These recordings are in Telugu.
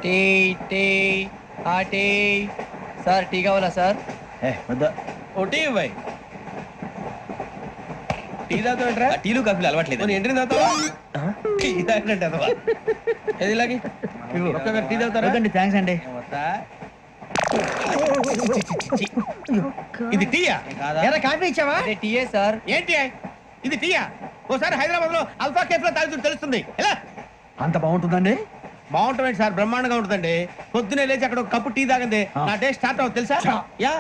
టీ టీ ఆ టీ సార్ టీ కావాలా సార్? వద్దా ఓ టీ ఇవ్వాయి. టీ తాగుతాంట్రా? టీలు కాఫీలు అలవాట్లేదు. నేను ఎంట్రీ తాగుతావా? టీ తాగినట్టు అదవా? ఏది ఇలాగి ఒక్క టీ తాగుతారా? థ్యాంక్స్ అండి. వద్దా? ఇది టీయా? ఎరా కాఫీ ఇచ్చావా? అదే టీయే సార్. ఏంటి ఇది టీయా? ఓసారి హైదరాబాద్ లో అల్ఫా కేఫ్ లో తాగుతూ తెలుస్తుంది. ఎలా అంత బాగుంటుందండి? బాగుంటుంది సార్, బ్రహ్మాండంగా ఉంటుందండి. పొద్దునే లేచి అక్కడ ఒక కప్పు టీ తాగండి నా డే స్టార్ట్ అవుతుంది తెలుసా? యా.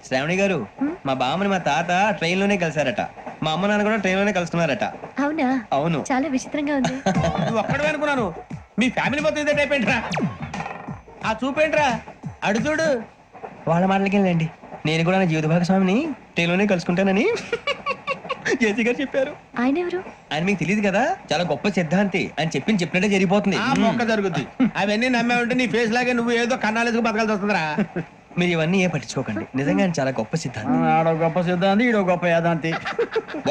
శ్రావణి గారు, మా బామ్మని మా తాత ట్రైన్ లోనే కలిసారట. మా అమ్మ నాన్న కూడా ట్రైన్ లోనే కలుస్తున్నారట. అవునా? అవును. చాలా విచిత్రంగా ఉంది. నువ్వు ఒక్కడే అనుకున్నాను, మీ ఫ్యామిలీ మొత్తం ఇదే టైప్ ఏంట్రా? ఆ చూపేంట్రా, అడు చూడు. వాళ్ళ మాటలకి వెళ్ళండి. నేను కూడా నా జీవిత భాగస్వామిని ట్రైన్ లోనే కలుసుకుంటానని జేసీ గారు చెప్పారు. ఆయన ఎవరు? ఆయన మీకు తెలియదు కదా, చాలా గొప్ప సిద్ధాంతి. ఆయన చెప్పినట్టే జరిగిపోతుంది. ఆ మొక్క జరుగుద్ది. అవన్నీ నమ్మే ఉంటే నీ ఫేస్ లాగే నువ్వు ఏదో కన్నాలేసుకు బతకాల్సి వస్తుందిరా. మీరు ఇవన్నీ ఏ పట్టించుకోకండి. నిజంగా ఆయన చాలా గొప్ప సిద్ధాంతి. ఆడో గొప్ప సిద్ధాంతి, ఈడో గొప్ప యాదాంతి.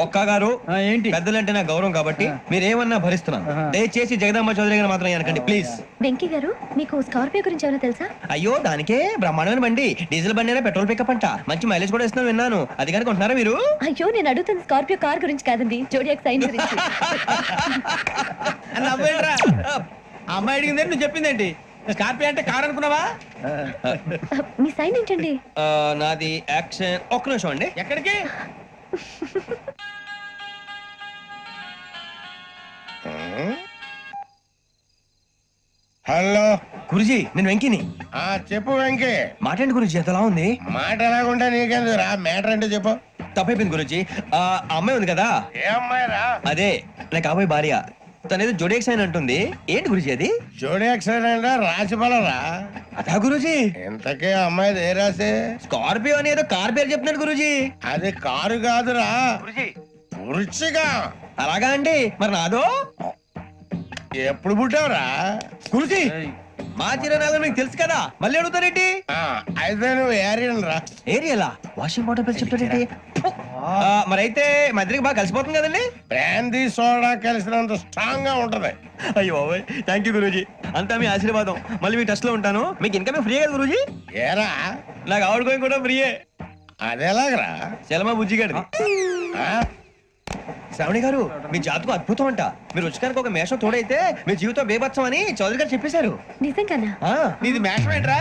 ఒక్క గారు ఏంటి? పెద్దలంటే నా గౌరవం కాబట్టి మీరేమన్నా భరిస్తున్నాను. దయచేసి జగదాంబ చౌదరి గారు మాత్రం అనకండి ప్లీజ్. వెంకీ గారు, మీకు స్కార్పియో గురించి ఏమైనా తెలుసా? అయ్యో, దానికే బ్రహ్మాండమైన బండి. డీజిల్ బండి అయినా పెట్రోల్ పికప్ అంట. మంచి మైలేజ్ కూడా ఇస్తున్నాను విన్నాను. అది కనుక ఉంటున్నారా మీరు? అయ్యో, నేను అడుగుతుంది స్కార్పియో కార్ గురించి కాదండి, జోడియాక్ సైన్ గురించి. నవ్వేంట్రా? ఆ అమ్మాయి అడిగింది నువ్వు చెప్పిందేంటి? స్కార్పియో అంటే కార్ అనుకున్నావా? మీ సైన్ ఏంటండి? నాది యాక్షన్. ఒక్క నిమిషం అండి. ఎక్కడికి? హలో గురుజీ, నేను వెంకిని. చెప్పు వెంకీ. మాట్లాడండి గురుజీ, ఎంతలా ఉంది? మాట ఎలాగుంటా నీకెందుకు రా, మ్యాటర్ అంటే చెప్పు. తప్పైపోయింది గురుజీ. ఆ అమ్మాయి ఉంది కదా, ఏ అమ్మాయి రా? అదే నా కాబోయే భార్య. తనేదో జోడేక్ సైన్ అంటుంది. ఏంటి గురుజీ అది? జోడి యాక్సిడెంట్ రాసి బలరా? అదా గురుజీ. ఇంతకే అమ్మాయిది ఏ రాసి? స్కార్పియో అని ఏదో కార్ పేరు చెప్తున్నాడు గురుజీ. అది కారు కాదురా, వృచ్చిగా. అలాగా అండి, మరి నాదో? ఎప్పుడు పుట్టావురా? గురుజీ, మా చిరనాలు మీకు తెలుసు కదా, మళ్ళీ అడుగుతారేంటి? అయితే నువ్వు ఏరియన్ రా. ఏరియలా? వాషింగ్ వాటర్ పేరు చెప్తారేంటి? మరైతే మా ఇద్దరికి బాగా కలిసిపోతుంది కదండి. బ్రాందీ సోడా కలిసినంత స్ట్రాంగ్ గా ఉంటది. అయ్యో థ్యాంక్ యూ గురూజీ, అంతా మీ ఆశీర్వాదం. మళ్ళీ మీ టెస్ట్ లో ఉంటాను. మీకు ఇన్కమ్ ఫ్రీ కదా గురూజీ? ఏరా, నాకు ఆవిడ గోయింగ్ కూడా ఫ్రీయే. అదేలాగరా? చలమా బుజ్జి గారి. శ్రావణి గారు, మీ జాతకు అద్భుతం అంట. మీరు రుచికానికి ఒక మేషం తోడైతే మీ జీవితం బేబత్సం అని చౌదరి గారు చెప్పేశారు. నిజంగానా? నీది మ్యాచ్ ఏంట్రా?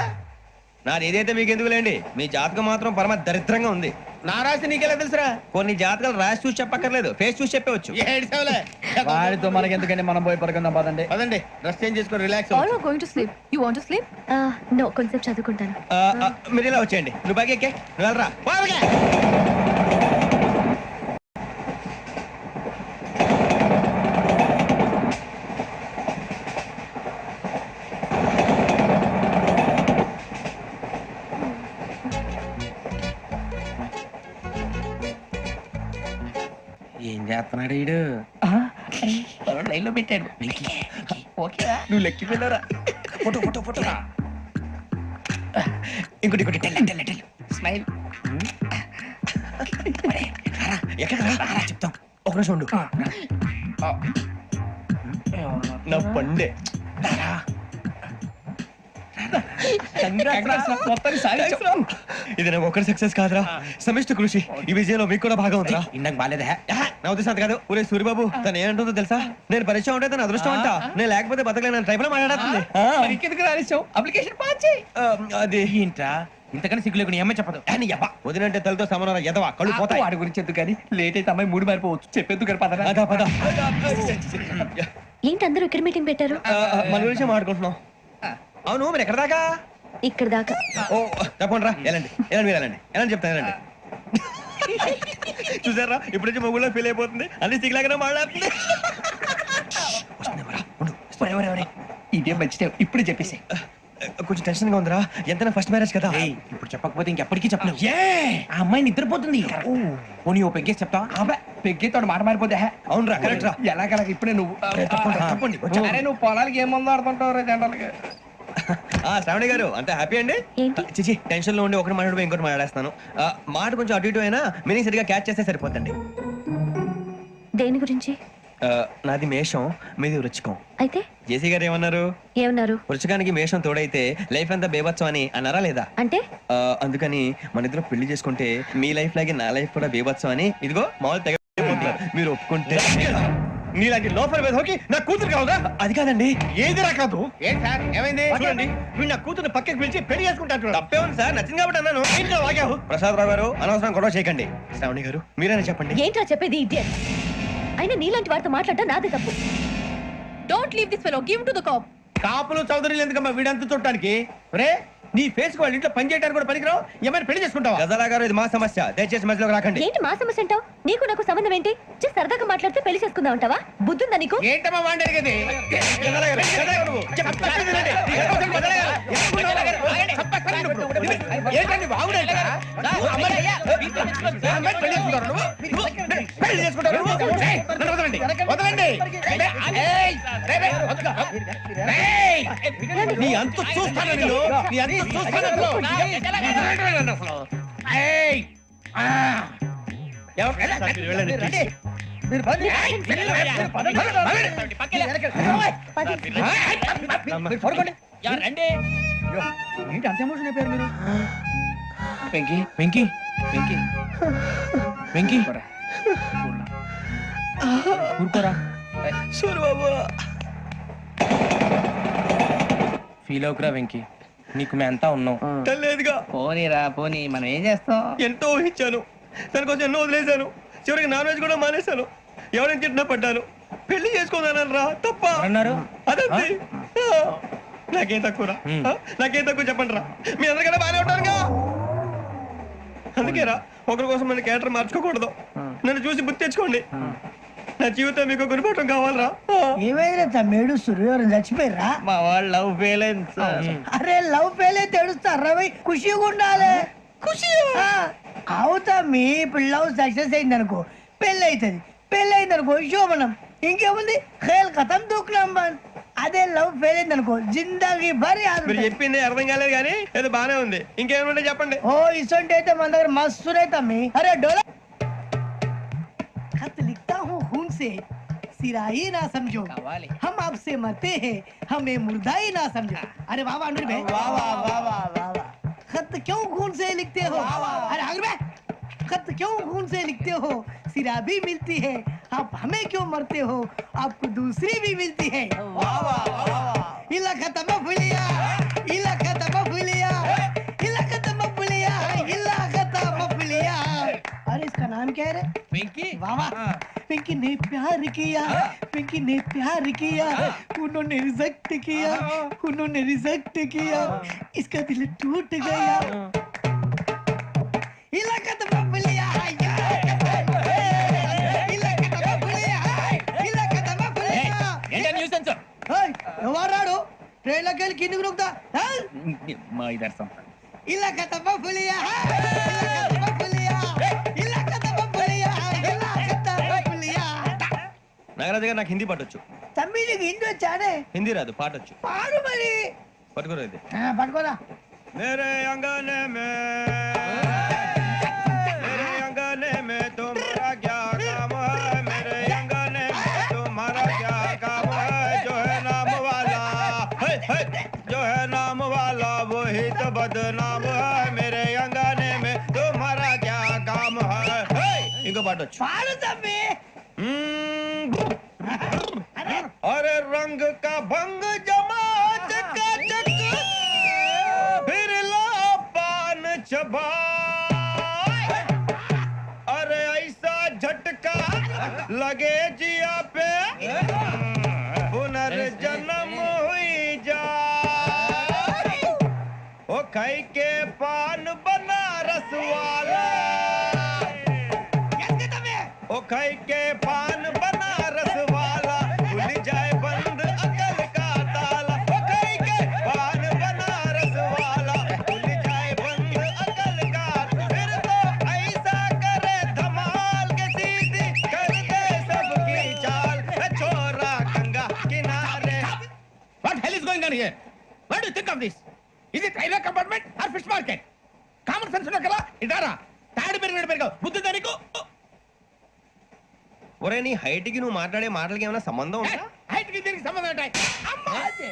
నాది ఏదైతే మీకు ఎందుకు లేండి, మీ జాతకం మాత్రం పరమ దరిద్రంగా ఉంది. నా రాసి నీకెలా తెలుసురా? కొన్ని జాతకాలు రాసి చూసి చెప్పక్కర్లేదు, ఫేస్ చూసి చెప్పవచ్చు. ఏడ్చావులే. వాడితో మనకి ఎందుకండి, మనం పోయి పడుకుందాం పదండి. పదండి, డ్రెస్ చేంజ్ చేసుకొని relax. All are going to sleep. You want to sleep? No, కొంచెం చదువుకుంటాను. మీరు ఇలా వచ్చేయండి. నువ్వు బాగా ఎక్కే, నువ్వు వెళ్ళరా. ఏం చేస్తున్నాడు వీడు? లైన్ లో పెట్టాడు. ఓకేరా, నువ్వు లెక్కి వెళ్ళరా. Photo photo photo. ఇంకోటి ఇంకోటి స్మైల్. ఎక్కడ చెప్తాం. ఒక నిమిషం ఉండు. నా పండే. ఇది నాకు ఒక్కరి సక్సెస్ కాదురా, సమిష్టి కృషి. ఈ విజయంలో మీకు కూడా భాగం ఉందిరా. ఇందాక బాలేదా? నా ఉద్దేశం అంత కాదు. ఊరే సూర్యబాబు, తను ఏమంటుందో తెలుసా? నేను పరిచయం ఉంటే తన అదృష్టం అంట. నేను లేకపోతే బతకలేను ట్రైబ్ లో మాట్లాడుతుంది. అప్లికేషన్ పాస్ చేయి. అది ఏంట్రా ఇంతకన్నా సిగ్గు లేకుండా ఏమై చెప్పదు. వదినంటే తలతో సమానం ఎదవా, కళ్ళు పోతాయి. వాడి గురించి ఎందుకు కానీ, లేట్ అయితే అమ్మాయి మూడు మారిపోవచ్చు. చెప్పేందుకు కానీ పద. అదా పద. ఏంటి అందరూ ఇక్కడ మీటింగ్ పెట్టారు? మన గురించి మాట్లాడుకుంటున్నాం. అవును, మీరు ఎక్కడ దాకా? ఇక్కడ దాకా. ఓ తప్పకుండా రా, వెళ్ళండి వెళ్ళండి, మీరు వెళ్ళండి వెళ్ళండి, చెప్తాను వెళ్ళండి. చూసారా, ఇప్పుడు నుంచి మొగుల్లో ఫీల్ అయిపోతుంది. అన్ని సిగ్లాగానే మాట్లాడుతుంది. ఇదే మంచి ఇప్పుడు చెప్పేసి. కొంచెం టెన్షన్ గా ఉందిరా. ఎంతైనా ఫస్ట్ మ్యారేజ్ కదా. ఇప్పుడు చెప్పకపోతే ఇంకెప్పటికీ చెప్పలేవు. ఆ అమ్మాయి నిద్రపోతుంది. పోనీ ఓ పెగ్గేసి చెప్తా. పెగ్గేతో మాట మారిపోతే. అవునురా, కరెక్ట్ రా. ఎలాగలా ఇప్పుడే నువ్వు తప్పండి. అరే నువ్వు పొలాలకి ఏం మందు ఆడుతుంటావు జనరల్ గా. శ్రావణి గారు, అంతా హ్యాపీ అండి? చిచి, టెన్షన్ లో ఉండి ఒకటి మాట్లాడిపోయి ఇంకోటి మాట్లాడేస్తాను. మాట కొంచెం అటు ఇటు అయినా మీనింగ్ సరిగా క్యాచ్ చేస్తే సరిపోతండి. దేని గురించి? నాది మేషం, మీది వృచ్చికం. అయితే జేసీ గారు ఏమన్నారు? ఏమన్నారు? వృచ్చికానికి మేషం తోడైతే లైఫ్ అంతా బేబత్సం అని అన్నారా లేదా? అంటే అందుకని మన ఇద్దరు పెళ్లి చేసుకుంటే మీ లైఫ్ లాగే నా లైఫ్ కూడా బేబత్సం అని ఇదిగో మామూలు తెగ మీరు ఒప్పుకుంటే. నీలాంటి లోపల వేధోకి నా కూతురు కావదా? అది కాదండి. ఏది రాకాదు. ఏం సార్ ఏమైంది? చూడండి వీడు నా కూతురు పక్కకి పిలిచి పెళ్లి చేసుకుంటాడు. తప్పే ఉంది సార్, నచ్చింది కాబట్టి అన్నాను. ఏంటో వాగావు? ప్రసాద్ రావు గారు అనవసరం గొడవ చేయకండి. శ్రావణి గారు మీరైనా చెప్పండి. ఏంట్రా చెప్పేది ఇడియట్? అయినా నీలాంటి వారితో మాట్లాడటం నాదే తప్పు. Don't leave this fellow, give to the cop. కాపులు చౌదరులు ఎందుకమ్మా వీడంతా చూడటానికి? రే నీ ఫేస్ వాళ్ళ ఇంట్లో పని చేయడానికి కూడా పనికిరావు. ఏమైనా పెళ్లి చేసుకుంటావా? గజాలా గారు ఇది మా సమస్య, దయచేసి మధ్యలోకి రాకండి. ఏంటి మా సమస్య అంటావు? నీకు నాకు సంబంధం ఏంటి? జస్ట్ సరదాగా మాట్లాడితే పెళ్లి చేసుకుందాం అంటావా? బుద్ధుందా నీకు? ఏంటమ్మా వాడేది? గజాలా గారు, గజాలా గారు నువ్వు. ఏంటండి బాగుండేట? పెళ్లి చేసుకుంటారు నువ్వు? ఏయ్, నన్ను వదలండి, వదలండి. ఏయ్, రే, రే, వదలు. ఏయ్, నీ అంత చూస్తాను నేను, నీ అంత చూస్తాను అసలు. వదలండి నన్ను అసలు. ఏయ్, ఆ. ఎవరు? రండి. ఏంటి అంత ఎమోషన్ అయిపోయారు మీరు? వెంకీ వెంకీ వెంకీ వెంకీ ఊరుకోరా. సూరిబాబు ఫీల్ అవుకురా వెంకీ, నీకు మేము అంతా ఉన్నాం. లేదుగా. పోనీరా పోనీ, మనం ఏం చేస్తాం? ఎంతో ఊహించాను, దానికోసం ఎన్నో వదిలేశాను. చివరికి నాన్ వెజ్ కూడా మానేశాను. ఎవరైనా తిట్టినా పడ్డాను. పెళ్లి చేసుకున్నాను రా, తప్ప అన్నారు అదంతే. నాకేం తక్కువరా? నాకేం తక్కువ చెప్పండి రా. మీ అందరికన్నా బాగానే ఉంటారుగా. అందుకే రా, ఒకరి కోసం మన క్యారెక్టర్ మార్చుకోకూడదు. నన్ను చూసి గుర్తు తెచ్చుకోండి. నా జీవితం మీకు గురిపటం కావాలరా. ఏమైనా తమ్మేడు సూర్యవరం చచ్చిపోయిరా? మా వాళ్ళు లవ్ ఫెయిల్ అయింది సార్. అరే లవ్ ఫెయిల్ అయితే ఏడుస్తారా? ఖుషిగా ఉండాలి. ఖుషి అవుతా. మీ ఇప్పుడు లవ్ సక్సెస్ అయింది అనుకో పెళ్ళి అవుతుంది. పెళ్ళి అయింది అనుకో శోభనం. ఇంకేముంది? ఖేల్ కథం దూకునాం బంద్. అదే లవ్ ఫెయిల్ అయింది అనుకో జిందాగీ భారీ. మీరు చెప్పింది అర్థం కాలేదు కానీ ఏదో బానే ఉంది. ఇంకేమంటే చెప్పండి. ఓ ఇసొంటి అయితే మన దగ్గర మస్తు తమ్మి. అరే డోలా खत लिखता हूँ खून से सिरा ही ना समझो, हम आपसे मरते हैं हमें मुर्दा ही ना समझो. अरे वाह वाह अनुर भाई, वाह वाह वाह वाह वाह. खत क्यों खून से लिखते हो? अरे अनुर भाई, खत क्यों खून से लिखते हो? सिरा भी मिलती है, आप हमें क्यों मरते हो? आपको दूसरी भी मिलती है. वाह वाह वाह. इला खत्म फुलिया, इला खत्म फुलिया, इला खत्म फुलिया, इला खत्म फुलिया. अरे इसका नाम क्या है रे? వెంకీ वाह वाह. पिंकी ने प्यार किया, पिंकी ने प्यार किया, उन्होंने रिजेक्ट किया, उन्होंने रिजेक्ट किया, इसका दिल टूट गया. इलाका तो बबलिया है, इलाका तो बबलिया है, इलाका तो बबलिया. ఏంటా న్యూసెన్స్? ओए ఎవరాడు ట్రైన్ లోకి వెళ్ళి కిందికి నొక్కుతా. మా ఇదర్శం. ఇలాకా तो बबलिया है, इलाका तो बबलिया, इलाका तो बबलिया, इलाका तो बबलिया. నాగరాజు గారు నాకు హిందీ పాటొచ్చు. తమ్మి నీకు హిందీ వచ్చానే? హిందీ రాదు, పాటొచ్చు. పాడు మరి. పట్టుకోరు ఇది. పట్టుకోరా. मेरे अंगने में तुम्हारा क्या काम है? मेरे अंगने में तुम्हारा क्या काम है? जो है नाम वाला जो है नाम वाला वही तो बदनाम है. मेरे अंगने में तुम्हारा क्या काम है? इनको बाटो. పాడు తమ్మి. अरे रंग का भंग जमा चकाचक फिर ला पान चबा. अरे ऐसा झटका लगे जिया पे पुनर्जन्म हुई जा. ओ खाई के पान बनारस वाला, ओ खाई के पान बनारस वाला खुल जाए बंद अकल का ताला. ओ खाई के पान बनारस वाला खुल जाए बंद अकल का. फिर तो ऐसा करे धमाल के सीधी कर दे सबकी चाल. छोरा गंगा किनारे. What hell is going on here? What do you think of this? Is it railway compartment or fish market? Common sense ఉన్నా కదా ఇదారా తాడి పెరిగినట్టు పెరిగావు బుద్ధి దానికి. ఒరే నీ హైట్ కి నువ్వు మాట్లాడే మాటలకి ఏమైనా సంబంధం ఉందా? హైట్ కి దీనికి సంబంధం ఉంటాయి. అమ్మా అదే.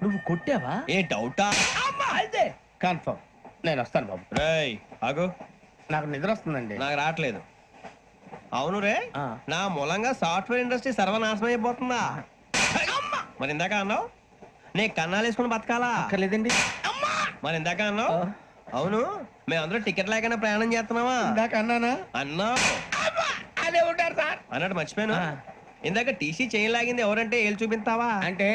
నువ్వు కొట్టావా? ఏ డౌటా? అమ్మా అదే. కన్ఫర్మ్. నేను వస్తాను బాబు. రేయ్ ఆగు, నాకు నిద్ర వస్తుందండి. నాకు రావట్లేదు. అవును రే, నా మూలంగా సాఫ్ట్వేర్ ఇండస్ట్రీ సర్వనాశనం అయిపోతుందా? మరి ఇందాక అన్నావు నీ కన్నాలు వేసుకుని బతకాలా? అక్కర్లేదండి. మరి ఇందాక అన్నావు అవును మేమందరూ టికెట్ లేకుండా ప్రయాణం చేస్తున్నావా? ఇందాక అన్నానా? అన్నావు. అదే ఉంటారు సార్. అన్నట్టు మర్చిపోయాను, ఇందాక టీసీ చేయి లాగింది ఎవరంటే ఏళ్ళు చూపిస్తావా? అంటే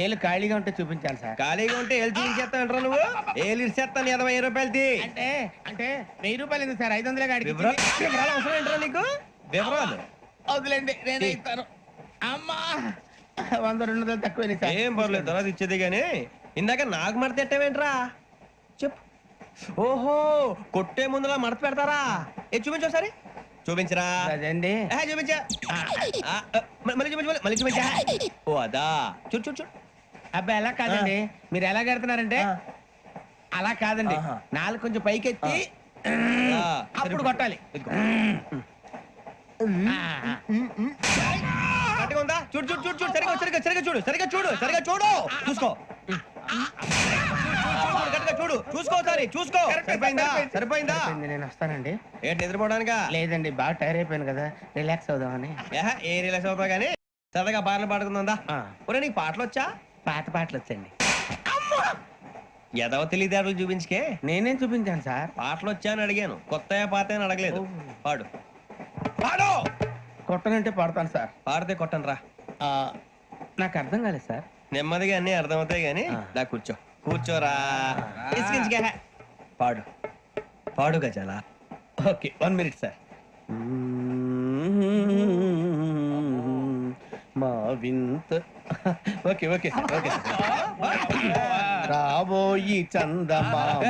ఏళ్ళు ఖాళీగా ఉంటే చూపించాలి సార్. ఖాళీగా ఉంటే ఏళ్ళు చూపించేస్తానంటారా నువ్వు? ఏళ్ళు ఇచ్చేస్తాను 20 రూపాయలది. అంటే అంటే 1000 రూపాయలు ఎందుకు సార్? 500 గాడికి వివరాలు అవసరం ఏంట్రా నీకు? వివరాలు వదిలేండి, నేనే ఇస్తాను. అమ్మా 100 200 తక్కువ సార్. ఏం పర్లేదు, తర్వాత ఇచ్చేది కానీ ఇందాక నాకు మడత పెట్టావేంట్రా? చెప్పు. ఓహో, కొట్టే ముందులా మడత పెడతారా? ఏ చూపించు ఒకసారి. చూపించరా? అదండి. చూపించా. మళ్ళీ చూపించు, మళ్ళీ చూపించా. ఓ అదా, చూడు చూడు చూడు. అబ్బాయి ఎలా కాదండి, మీరు ఎలా కడుతున్నారంటే అలా కాదండి. నాలుగు కొంచెం పైకెత్తి అప్పుడు కొట్టాలి. కరెక్ట్గా ఉందా? చూడు చూడు చూడు చూడు, సరిగా సరిగా సరిగా చూడు, సరిగా చూడు, సరిగా చూడు, చూసుకో. కరెక్ట్గా చూడు, చూసుకో ఒకసారి, చూసుకో. సరిపోయిందా? సరిపోయిందా? నేను వస్తానండి. ఏంటి నిద్రపోవడానికా? లేదండి, బాగా టైర్ అయిపోయాను కదా, రిలాక్స్ అవుదామని. ఏ రిలాక్స్ అవుతావు కానీ సరదాగా పాటలు పాడుకుందా? ఒరే నీకు పాటలు వచ్చా? పాత పాటలు వచ్చండి. ఎదవ తెలియదారులు చూపించుకే. నేనేం చూపించాను సార్? పాటలు వచ్చా అని అడిగాను, కొత్త పాత అని అడగలేదు. పాడు పాడు. కొట్టనంటే పడతాను సార్. పాడితే కొట్టను రా. నాకు అర్థం కాలేదు సార్. నెమ్మదిగా అన్ని అర్థమవుతాయి గానీ దా కూర్చో. కూర్చోరా. ఇసుకించుకే. పాడు పాడు గజాల. Okay, 1 minute sir. మా వింత. Okay okay sir, okay sir. రాబోయి చందమామ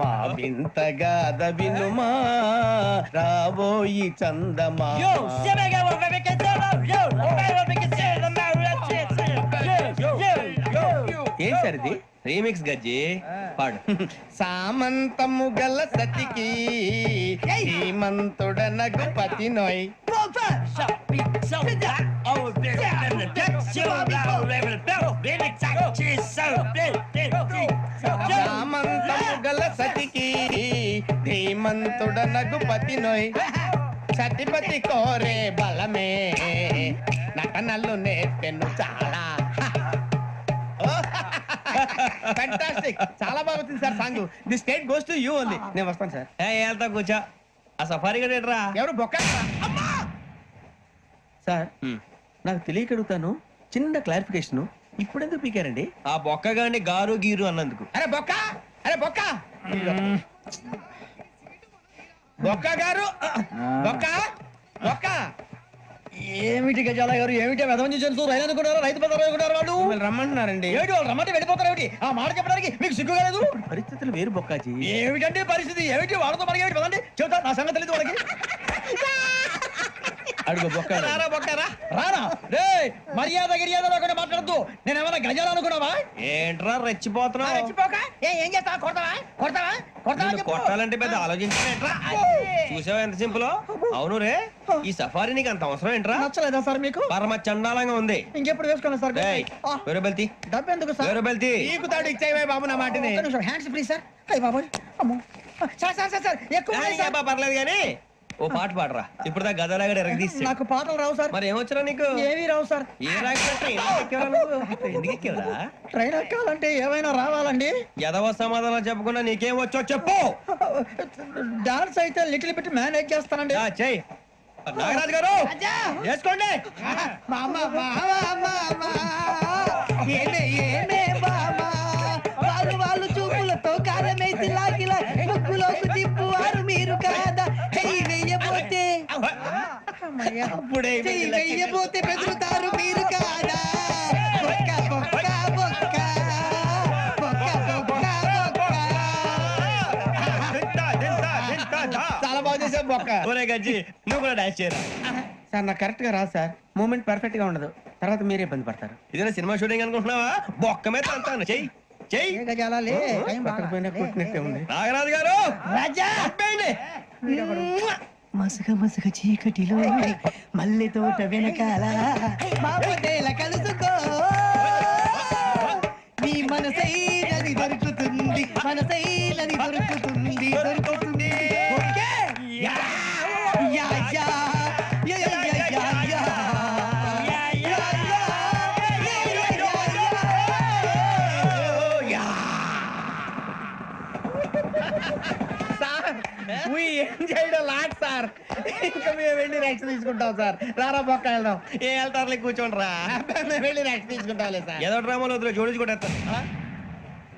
మా వింత గాథ వినుమా, రాబోయి చందమామ. ఏం సార్ ఇది? రీమిక్స్ గజ్జి. పాడు. సామంతము గల సతికి హేమంతుడనగు పతి నోయ్. సామంతము గల సతికి ధీమంతుడనగు పతి నోయ్. సతిపతి కోరే బలమే నటనలు నేర్పెను చాలా. ఫ్యాంటాస్టిక్, చాలా బాగా వచ్చింది sir song. The state goes to you only. నేను వస్తాను సార్. వెళ్తా కూర్చో. ఆ సఫారీ గడేట్రా. ఎవరు బొక్క సార్? నాకు తెలియక అడుగుతాను, చిన్న క్లారిఫికేషన్. ఇప్పుడు ఎందుకు పీకారండి? ఆ బొక్కగాని గారు గీరు అన్నందుకు. అరే బొక్క, అరే బొక్క, బొక్క గారు, బొక్క బొక్క. ఏమిటి గజాల గారు, ఏమిటి వెదవం చూసారు? రైలు అనుకున్నారు, రైతు బజార్ అనుకున్నారు వాళ్ళు. మిమ్మల్ని రమ్మంటున్నారండి. ఏమిటి వాళ్ళు రమ్మంటే వెళ్ళిపోతారు? ఏమిటి ఆ మాట చెప్పడానికి మీకు సిగ్గు కాలేదు? పరిస్థితులు వేరు బొక్కాజీ. ఏమిటంటే పరిస్థితి ఏమిటి? వాళ్ళతో మనకి ఏమిటి? పదండి చెబుతా, నా సంగతి తెలియదు వాళ్ళకి. అడుగు బొక్క. రారా బొక్కరా. రానా రే, మర్యాద గిర్యాద లేకుండా మాట్లాడద్దు. నేను ఏమైనా గజాలు అనుకున్నావా? ఏంట్రా రెచ్చిపోతున్నావు? ఏం చేస్తావా? కొడతావా? కొడతావా? కొడతావా నిన్ను చెప్పు. కొట్టాలంటే పెద్ద ఆలోచించా. చూసావా ఎంత సింపుల్? అవును రే, ఈ సఫారీ నీకు అంత అవసరం ఏంట్రా? నచ్చలేదా సార్ మీకు? పరమ చండాలంగా ఉంది. ఇంకెప్పుడు వేసుకోండి సార్. వేరే బెల్తి, డబ్బు ఎందుకు సార్? వేరే బెల్తి. నీకు తాడు ఇచ్చాయి బాబు నా మాటని. Hands free sir. అయ్య బాబోయ్, అమ్మో. సార్ సార్ సార్ సార్ ఎక్కువ ఉన్నాయి సార్. పర్లేదు కానీ ఓ పాట పాడరా. ఇప్పుడు దా గదలాగడ ఎరగదీసి. నాకు పాటలు రావు సార్. మరి ఏమొచ్చరా నీకు? ఏమీ రావు సార్. ఏ రాకపోతే ఎందుకు ఎక్కేవరా? ట్రైన్ ఎక్కాలంటే ఏమైనా రావాలండి. ఎదవ సమాధానం చెప్పకుండా నీకేం వచ్చో చెప్పు. డాన్స్ అయితే లిటిల్ బిట్ మేనేజ్ చేస్తానండి. చెయ్యి నాగరాజు గారు, చేసుకోండి. మామ మామ మామ ఏమే ఏమే మామ వాళ్ళు వాళ్ళు చూపులతో కారమేసి లాగిలా ముక్కులోకి తిప్పువారు మీరు కాదా? చెయ్యి వెయ్యబోతే అప్పుడే చెయ్యి వెయ్యబోతే బెదురుతారు మీరు కాదా? బొక్క బొక్క బొక్క బొక్క బొక్క బొక్క. చాలా బాగా చేసావు బొక్క. ఒరే గజ్జి, నువ్వు కూడా డాన్స్ చేయరా. సార్ నాకు కరెక్ట్ గా రాదు సార్. మూమెంట్ పర్ఫెక్ట్ గా ఉండదు, తర్వాత మీరే ఇబ్బంది పడతారు. ఇదేనా సినిమా షూటింగ్ అనుకుంటున్నావా? బొక్క మీద అంటాను. చెయ్యి చెయ్యి. ఏ గజాలాలే టైం బాగా. పక్కకపోయినా కొట్టినట్టే ఉంది. నాగరాజు గారు రాజా ఆపేయండి. మసగ మసగ చీకటిలో మల్లె తోట వెనకాల మాపదేల కలుసుకో నీ మనసైనది దొరుకుతుంది మనసైనది దొరుకుతుంది దొరుకుతుంది okay yeah yeah yeah yeah yeah yeah yeah sir we enjoyed a lot, sir. ఇంకా మేము వెళ్ళి రెస్ట్ తీసుకుంటాం సార్. రారా బొక్క వెళ్దాం. ఏ వెళ్తారులే కూర్చోండి రా. మేము వెళ్ళి రెస్ట్ తీసుకుంటాంలే సార్. ఏదో డ్రామాలో వద్దు జోడించి కూడా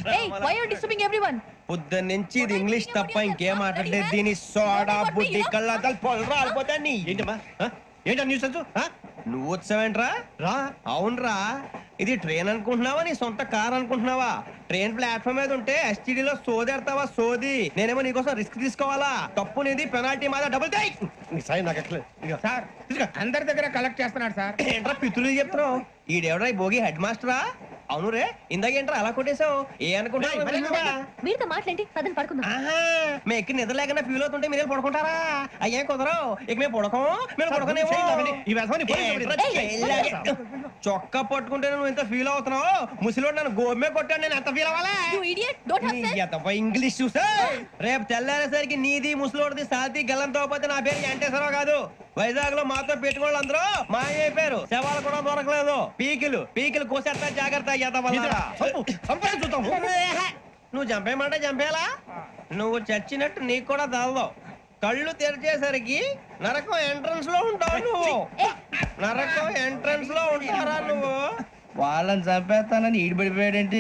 Hey, why are you disturbing everyone? పొద్దున్న నుంచి ఇది ఇంగ్లీష్ తప్ప ఇంకేం మాట్లాడలేదు. దీని సోడా బుడ్డి కళ్ళ పొలు రాలిపోతా నీ ఏంటమ్మా ఏంటా న్యూస్ నువ్వు వచ్చావేంట్రా రా అవునరా ఇది ట్రైన్ అనుకుంటున్నావా నీ సొంత కార్ అనుకుంటున్నావా ట్రైన్ ప్లాట్ఫామ్ మీద ఉంటే STD లో సోదేడతావా సోది నేనేమో నీకోసం రిస్క్ తీసుకోవాలా తప్పు నీది పెనాల్టీ మాదా డబుల్ టై సార్ నాకు ఎట్లా సార్ అందరి దగ్గర కలెక్ట్ చేస్తున్నాడు సార్. ఏంట్రా పితులు చెప్తున్నావు ఈడెవడ్రా ఈ భోగి హెడ్ మాస్టరా అవును రే ఇందాకేంట్రా అలా కొట్టేశావు ఏ అనుకుంటా వీరితో మాట్లాడి అతను పడుకుందాం. మేము ఎక్కి నిద్ర లేకుండా ఫీల్ అవుతుంటే మీరు పడుకుంటారా అయ్యే కుదరవు ఇక మేము పడుకోం మేము పడుకోనేమో చొక్కా పట్టుకుంటే నువ్వు ఎంత ఫీల్ అవుతున్నావు ముసలివాడు నన్ను గోమే కొట్టాడు నేను ఎంత ఫీల్ అవ్వాలా You idiot, don't have sense. English చూసా రేపు తెల్లారేసరికి నీది ముసలివాడిది సాతి గల్లంతో పోతే నా పేరు వెంకటేశ్వరరావు కాదు వైజాగ్ లో మాతో పెట్టుకోళ్ళు అందరూ మాయైపోయారు శవాలు కూడా దొరకలేదు పీకిలు కోసేస్తా జాగ్రత్త నువ్వు చంపేయమంటే చంపేలా నువ్వు చచ్చినట్టు నీకు కూడా తగదు కళ్ళు తెరిచేసరికి నరకం ఎంట్రన్స్ లో ఉంటావు నువ్వు నరకం ఎంట్రన్స్ లో ఉంటారా నువ్వు వాళ్ళని చంపేస్తానని ఈడిపడిపోయాడేంటి